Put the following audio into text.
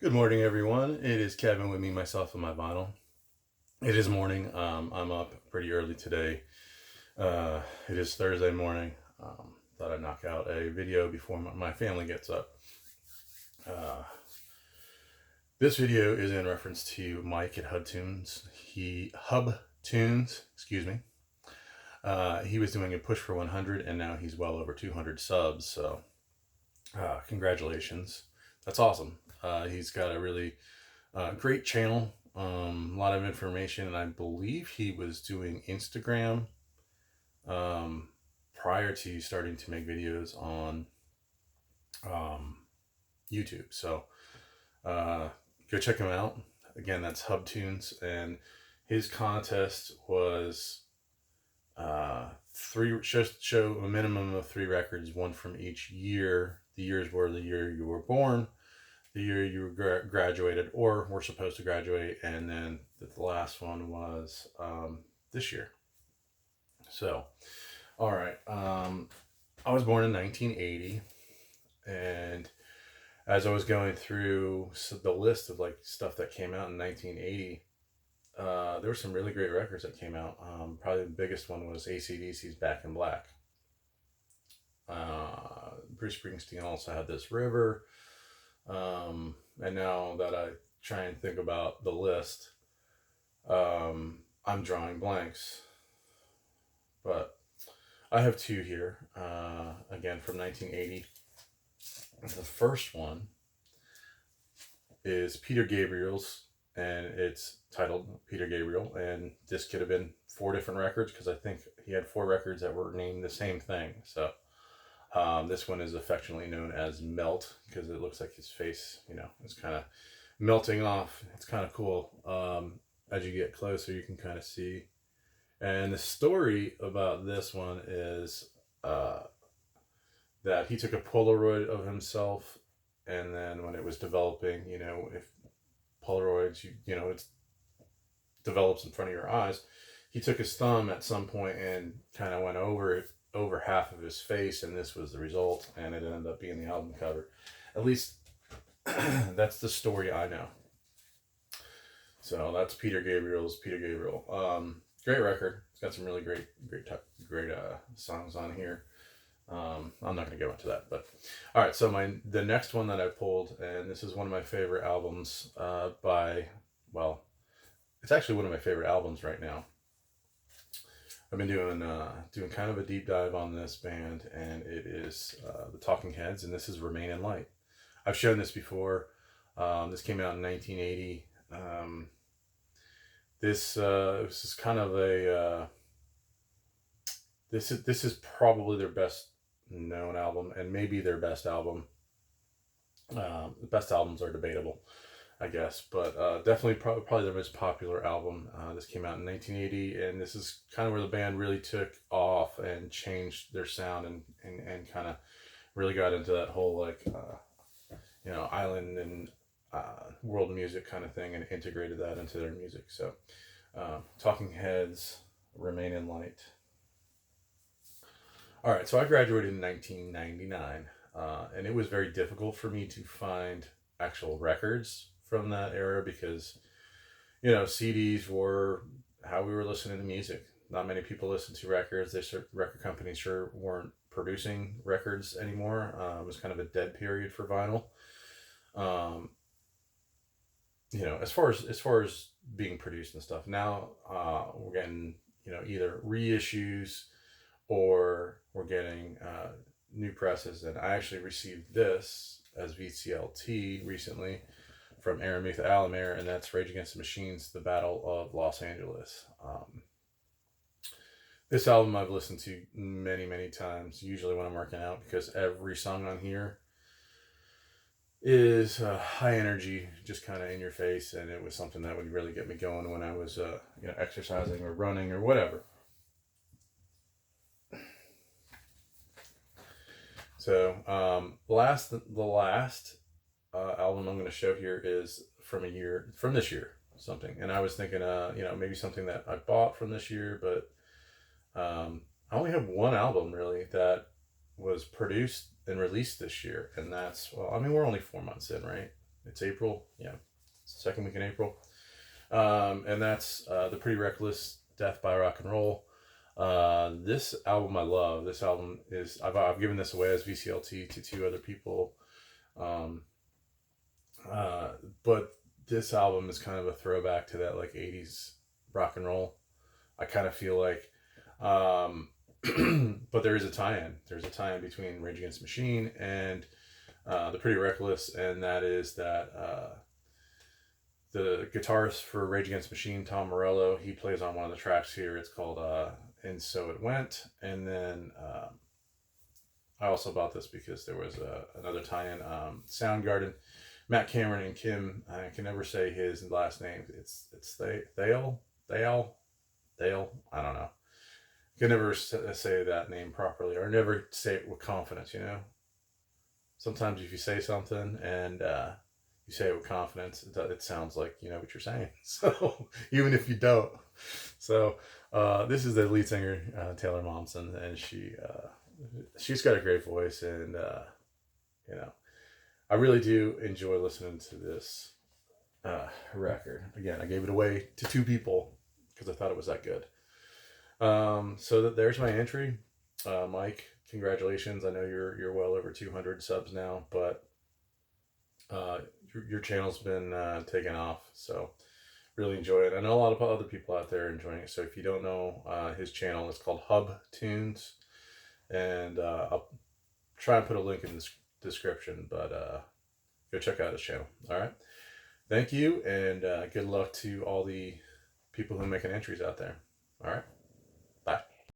Good morning, everyone. It is Kevin with me, myself, and my vinyl. It is morning. I'm up pretty early today. It is Thursday morning. Thought I'd knock out a video before my family gets up. Uh, this video is in reference to Mike at Hub Tunes, excuse me. He was doing a push for 100, and now he's well over 200 subs. So, congratulations. That's awesome. He's got a really great channel, a lot of information, and I believe he was doing Instagram um, prior to starting to make videos on um, YouTube. So uh, go check him out. Again, that's HubTunes, and his contest was show a minimum of 3 records, one from each year. The years were the year you were born, the year you graduated or were supposed to graduate, and then the last one was this year. So, all right. I was born in 1980, and as I was going through the list of like stuff that came out in 1980, there were some really great records that came out. Probably the biggest one was AC/DC's Back in Black. Bruce Springsteen also had This River. And now that I try and think about the list, I'm drawing blanks. But I have two here, again from 1980. The first one is Peter Gabriel's, and it's titled Peter Gabriel. And this could have been 4 different records because I think he had 4 records that were named the same thing. So this one is affectionately known as Melt because it looks like his face, is kind of melting off. It's kind of cool. As you get closer, you can kind of see. And the story about this one is that he took a Polaroid of himself, and then when it was developing, if Polaroids, it develops in front of your eyes, he took his thumb at some point and kind of went over half of his face, and this was the result, and it ended up being the album cover. At least that's the story I know. So that's Peter Gabriel's Peter Gabriel. Great record. It's got some really great songs on here. I'm not going to go into that, but all right. So the next one that I pulled, and this is one of my favorite albums it's actually one of my favorite albums right now. I've been doing kind of a deep dive on this band, and it is the Talking Heads, and this is Remain in Light. I've shown this before. This came out in 1980. This is kind of a this is probably their best known album, and maybe their best album. The best albums are debatable, I guess, but definitely probably their most popular album. This came out in 1980, and this is kind of where the band really took off and changed their sound and kind of really got into that whole island and world music kind of thing and integrated that into their music. So, Talking Heads, Remain in Light. All right, so I graduated in 1999, and it was very difficult for me to find actual records from that era because, CDs were how we were listening to music. Not many people listened to records. Record companies sure weren't producing records anymore. It was kind of a dead period for vinyl. Um, as far as being produced and stuff. Now we're getting either reissues or we're getting new presses. And I actually received this as VCLT recently from Aramitha Alamere, and that's Rage Against the Machine's The Battle of Los Angeles. This album I've listened to many, many times, usually when I'm working out, because every song on here is high energy, just kind of in your face, and it was something that would really get me going when I was exercising or running or whatever. So the last album I'm going to show here is from this year, something, and I was thinking maybe something that I bought from this year, but I only have one album really that was produced and released this year, and that's we're only 4 months in, right? It's April. Yeah, it's the second week in April. And that's The Pretty Reckless Death by Rock and Roll. This album I love. This album is, I've given this away as VCLT to two other people. Um, uh, but this album is kind of a throwback to that like 80s rock and roll. I kind of feel like, um, but there is a tie-in. There's a tie-in between Rage Against the Machine and The Pretty Reckless, and that is that the guitarist for Rage Against the Machine, Tom Morello, he plays on one of the tracks here. It's called And So It Went. And then I also bought this because there was another tie-in. Soundgarden, Matt Cameron and Kim, I can never say his last name. It's Thale? Thale? I don't know. You can never say that name properly or never say it with confidence, you know? Sometimes if you say something and you say it with confidence, it sounds like you know what you're saying. So even if you don't. So this is the lead singer, Taylor Momsen, and she's got a great voice, and you know, I really do enjoy listening to this record. Again, I gave it away to two people because I thought it was that good. So there's my entry. Mike, congratulations. I know you're well over 200 subs now, but your channel's been taken off, so really enjoy it. I know a lot of other people out there enjoying it, so if you don't know his channel, it's called Hub Tunes, and I'll try and put a link in the description, but go check out his channel. All right, thank you, and good luck to all the people who are making entries out there. All right.